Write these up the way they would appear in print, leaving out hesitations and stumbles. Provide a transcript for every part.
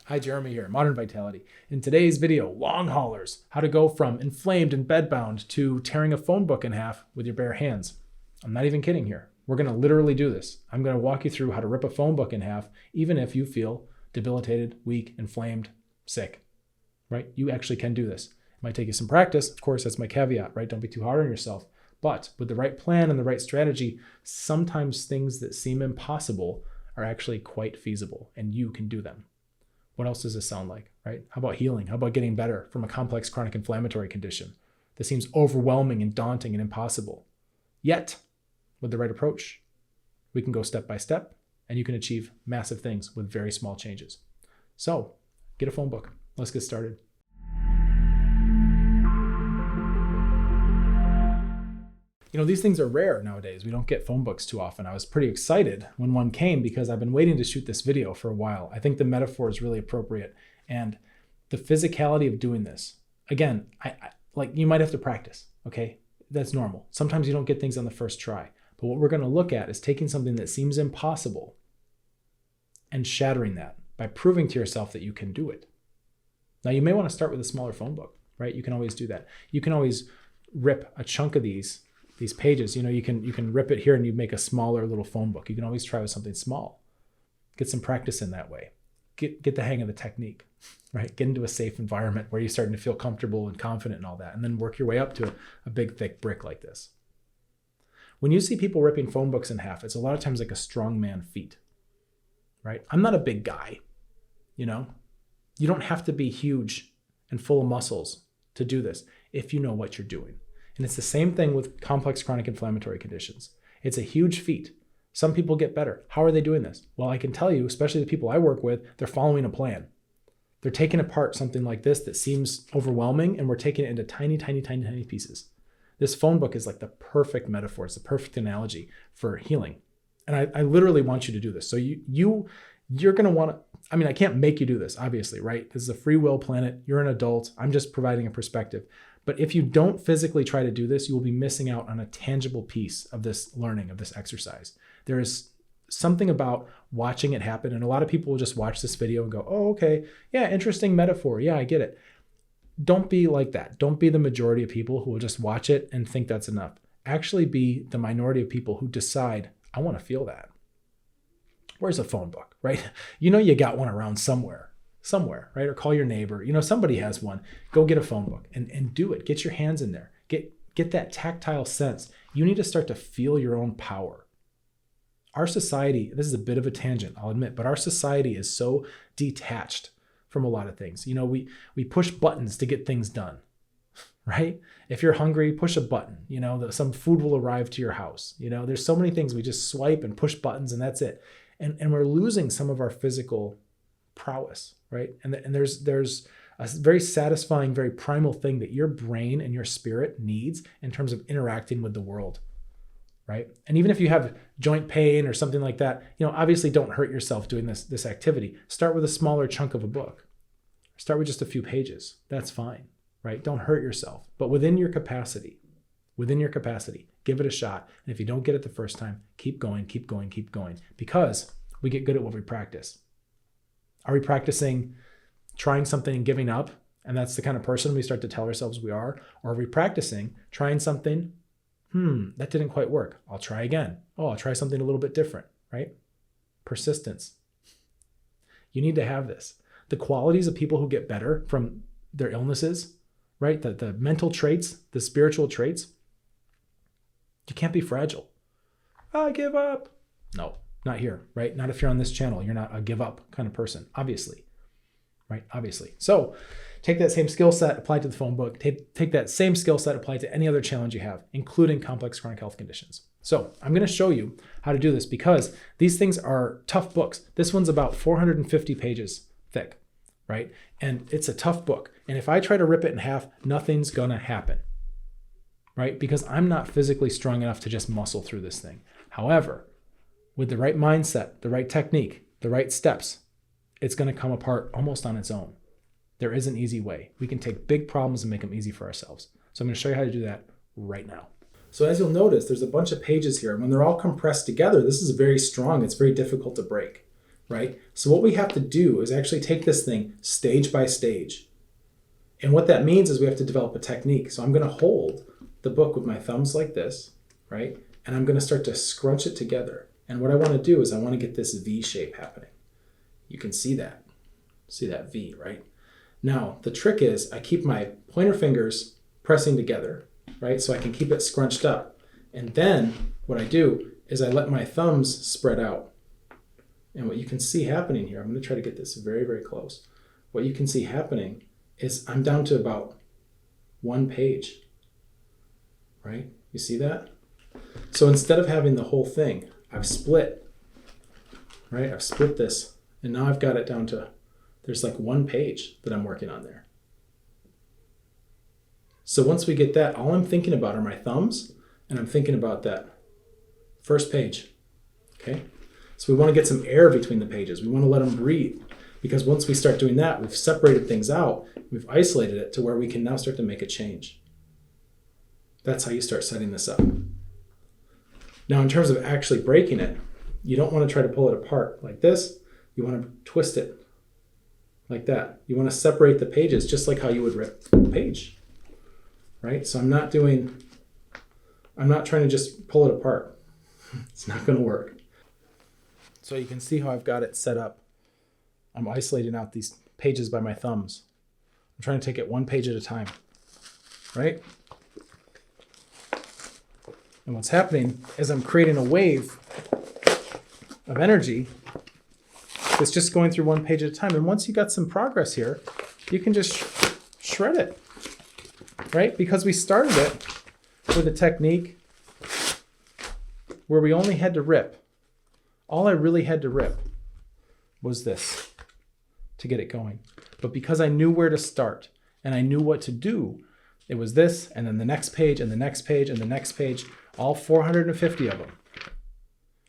Hi, Jeremy here, Modern Vitality. In today's video, long haulers, how to go from inflamed and bedbound to tearing a phone book in half with your bare hands. I'm not even kidding here. We're gonna literally do this. I'm gonna walk you through how to rip a phone book in half, even if you feel debilitated, weak, inflamed, sick, right? You actually can do this. It might take you some practice. Of course, that's my caveat, right? Don't be too hard on yourself. But with the right plan and the right strategy, sometimes things that seem impossible are actually quite feasible, and you can do them. What else does this sound like, right? How about healing? How about getting better from a complex chronic inflammatory condition that seems overwhelming and daunting and impossible? Yet, with the right approach, we can go step by step and you can achieve massive things with very small changes. So, get a phone book. Let's get started. You know, these things are rare nowadays. We don't get phone books too often. I was pretty excited when one came because I've been waiting to shoot this video for a while. I think the metaphor is really appropriate. And the physicality of doing this, again, like you might have to practice, okay? That's normal. Sometimes you don't get things on the first try. But what we're going to look at is taking something that seems impossible and shattering that by proving to yourself that you can do it. Now, you may want to start with a smaller phone book, right? You can always do that. You can always rip a chunk of these pages. You know, you can rip it here and you make a smaller little phone book. You can always try with something small. Get some practice in that way. Get the hang of the technique, right? Get into a safe environment where you're starting to feel comfortable and confident and all that, and then work your way up to a big, thick brick like this. When you see people ripping phone books in half, it's a lot of times like a strongman feat, right? I'm not a big guy, you know? You don't have to be huge and full of muscles to do this if you know what you're doing. And it's the same thing with complex chronic inflammatory conditions. It's a huge feat. Some people get better. How are they doing this? Well, I can tell you, especially the people I work with, they're following a plan. They're taking apart something like this that seems overwhelming, and we're taking it into tiny, tiny, tiny, tiny pieces. This phone book is like the perfect metaphor. It's the perfect analogy for healing. And I literally want you to do this. So you're going to want to, I mean, I can't make you do this, obviously, right? This is a free will planet. You're an adult. I'm just providing a perspective. But if you don't physically try to do this, you will be missing out on a tangible piece of this learning, of this exercise. There is something about watching it happen. And a lot of people will just watch this video and go, oh, okay, yeah, interesting metaphor. Yeah, I get it. Don't be like that. Don't be the majority of people who will just watch it and think that's enough. Actually be the minority of people who decide, I want to feel that. Where's a phone book, right? You know, you got one around somewhere, right? Or call your neighbor. You know, somebody has one. Go get a phone book and do it. Get your hands in there. Get that tactile sense. You need to start to feel your own power. Our society, this is a bit of a tangent, I'll admit, but our society is so detached from a lot of things. You know, we push buttons to get things done, right? If you're hungry, push a button. You know, some food will arrive to your house. You know, there's so many things we just swipe and push buttons and that's it. And we're losing some of our physical prowess, right? And there's a very satisfying, very primal thing that your brain and your spirit needs in terms of interacting with the world, right? And even if you have joint pain or something like that, you know, obviously don't hurt yourself doing this activity. Start with a smaller chunk of a book. Start with just a few pages. That's fine, right? Don't hurt yourself, but within your capacity, give it a shot. And if you don't get it the first time, keep going, because we get good at what we practice. Are we practicing trying something and giving up? And that's the kind of person we start to tell ourselves we are. Or are we practicing trying something? That didn't quite work. I'll try again. Oh, I'll try something a little bit different, right? Persistence. You need to have this. The qualities of people who get better from their illnesses, right? The mental traits, the spiritual traits, you can't be fragile. I give up. No, not here, right? Not if you're on this channel. You're not a give up kind of person, obviously, right? Obviously. So take that same skill set, apply it to the phone book. Take that same skill set, apply it to any other challenge you have, including complex chronic health conditions. So I'm going to show you how to do this because these things are tough books. This one's about 450 pages thick, right? And it's a tough book. And if I try to rip it in half, nothing's going to happen, right? Because I'm not physically strong enough to just muscle through this thing. However, with the right mindset, the right technique, the right steps, it's going to come apart almost on its own. There is an easy way. We can take big problems and make them easy for ourselves. So I'm going to show you how to do that right now. So as you'll notice, there's a bunch of pages here. And when they're all compressed together, this is very strong. It's very difficult to break. right? So what we have to do is actually take this thing stage by stage. And what that means is we have to develop a technique. So I'm going to hold the book with my thumbs like this, right? And I'm going to start to scrunch it together. And what I want to do is I want to get this V shape happening. You can see that. See that V, right? Now, the trick is I keep my pointer fingers pressing together, right? So I can keep it scrunched up. And then what I do is I let my thumbs spread out. And what you can see happening here, I'm going to try to get this very, very close. What you can see happening is I'm down to about 1 page, right? You see that? So instead of having the whole thing, I've split, right? I've split this, and now I've got it down to, there's like 1 page that I'm working on there. So once we get that, all I'm thinking about are my thumbs, and I'm thinking about that first page, okay? So we want to get some air between the pages. We want to let them breathe. Because once we start doing that, we've separated things out, we've isolated it to where we can now start to make a change. That's how you start setting this up. Now, in terms of actually breaking it, you don't want to try to pull it apart like this. You want to twist it like that. You want to separate the pages just like how you would rip a page, right? So I'm not trying to just pull it apart. It's not going to work. So you can see how I've got it set up. I'm isolating out these pages by my thumbs. I'm trying to take it 1 page at a time, right? And what's happening is I'm creating a wave of energy that's just going through 1 page at a time. And once you got some progress here, you can just shred it, right? Because we started it with a technique where we only had to rip. All I really had to rip was this to get it going. But because I knew where to start and I knew what to do, it was this and then the next page and the next page and the next page, all 450 of them.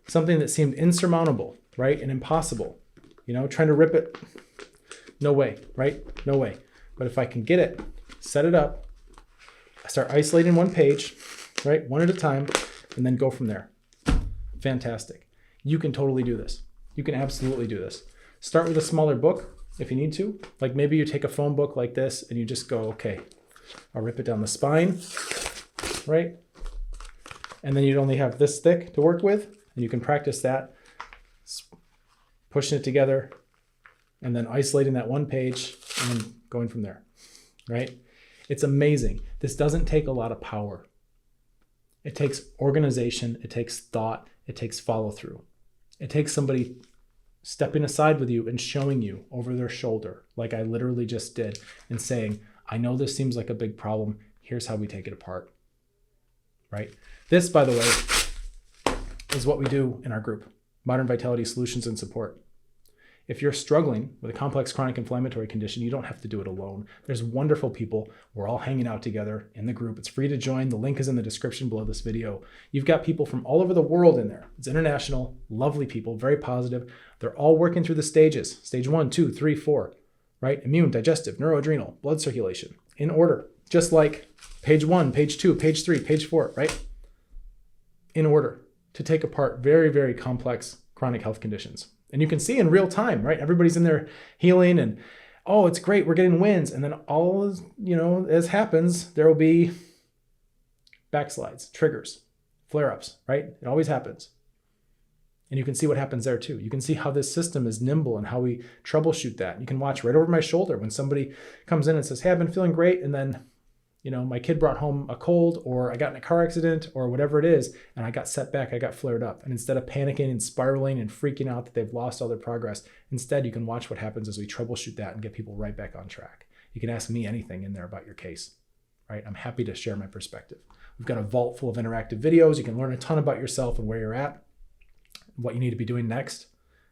Something that seemed insurmountable, right? And impossible. You know, trying to rip it, no way, right? No way. But if I can get it, set it up, I start isolating 1 page, right? 1 at a time, and then go from there. Fantastic. You can totally do this. You can absolutely do this. Start with a smaller book if you need to. Like maybe you take a phone book like this and you just go, okay, I'll rip it down the spine, right? And then you'd only have this thick to work with, and you can practice that, pushing it together, and then isolating that 1 page and then going from there, right? It's amazing. This doesn't take a lot of power. It takes organization, it takes thought, it takes follow through. It takes somebody stepping aside with you and showing you over their shoulder, like I literally just did, and saying, I know this seems like a big problem. Here's how we take it apart, right? This, by the way, is what we do in our group, Modern Vitality Solutions and Support. If you're struggling with a complex chronic inflammatory condition, you don't have to do it alone. There's wonderful people. We're all hanging out together in the group. It's free to join. The link is in the description below this video. You've got people from all over the world in there. It's international, lovely people, very positive. They're all working through the stages. Stage 1, 2, 3, 4, right? Immune, digestive, neuroadrenal, blood circulation, in order. Just like page 1, page 2, page 3, page 4, right? In order to take apart very, very complex chronic health conditions. And you can see in real time, right? Everybody's in there healing and, oh, it's great, we're getting wins. And then all, as happens, there will be backslides, triggers, flare-ups, right? It always happens. And you can see what happens there too. You can see how this system is nimble and how we troubleshoot that. You can watch right over my shoulder when somebody comes in and says, hey, I've been feeling great. And then, my kid brought home a cold, or I got in a car accident, or whatever it is, and I got set back, I got flared up. And instead of panicking and spiraling and freaking out that they've lost all their progress, instead you can watch what happens as we troubleshoot that and get people right back on track. You can ask me anything in there about your case, right? I'm happy to share my perspective. We've got a vault full of interactive videos. You can learn a ton about yourself and where you're at, what you need to be doing next.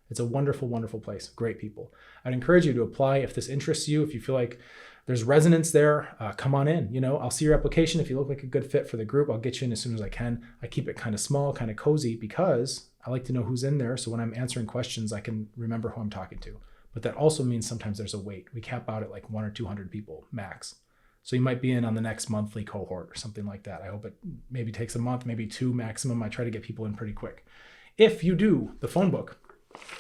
It's a wonderful, wonderful place. Great people. I'd encourage you to apply if this interests you, if you feel like there's resonance there, come on in. I'll see your application. If you look like a good fit for the group, I'll get you in as soon as I can. I keep it kind of small, kind of cozy, because I like to know who's in there. So when I'm answering questions, I can remember who I'm talking to. But that also means sometimes there's a wait. We cap out at like 100 or 200 people max. So you might be in on the next monthly cohort or something like that. I hope it maybe takes a month, maybe 2 maximum. I try to get people in pretty quick. If you do the phone book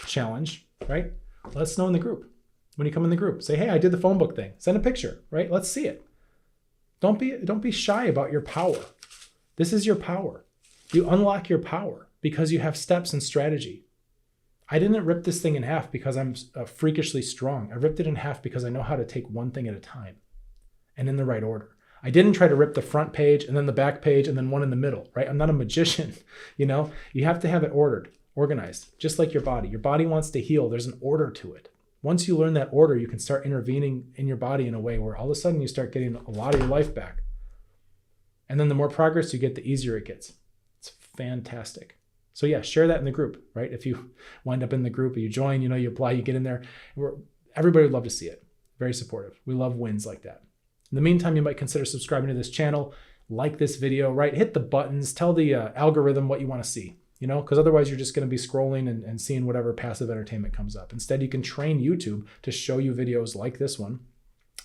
challenge, right? Let us know in the group. When you come in the group, say, hey, I did the phone book thing. Send a picture, right? Let's see it. Don't be shy about your power. This is your power. You unlock your power because you have steps and strategy. I didn't rip this thing in half because I'm freakishly strong. I ripped it in half because I know how to take one thing at a time and in the right order. I didn't try to rip the front page and then the back page and then one in the middle, right? I'm not a magician, you know? You have to have it ordered, organized, just like your body. Your body wants to heal. There's an order to it. Once you learn that order, you can start intervening in your body in a way where all of a sudden you start getting a lot of your life back. And then the more progress you get, the easier it gets. It's fantastic. So yeah, share that in the group, right? If you wind up in the group, you join, you apply, you get in there. Everybody would love to see it. Very supportive. We love wins like that. In the meantime, you might consider subscribing to this channel, like this video, right? Hit the buttons, tell the algorithm what you want to see. Because otherwise you're just going to be scrolling and seeing whatever passive entertainment comes up. Instead, you can train YouTube to show you videos like this one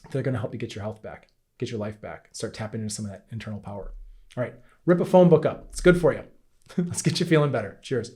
that are going to help you get your health back, get your life back, start tapping into some of that internal power. All right, rip a phone book up. It's good for you. Let's get you feeling better. Cheers.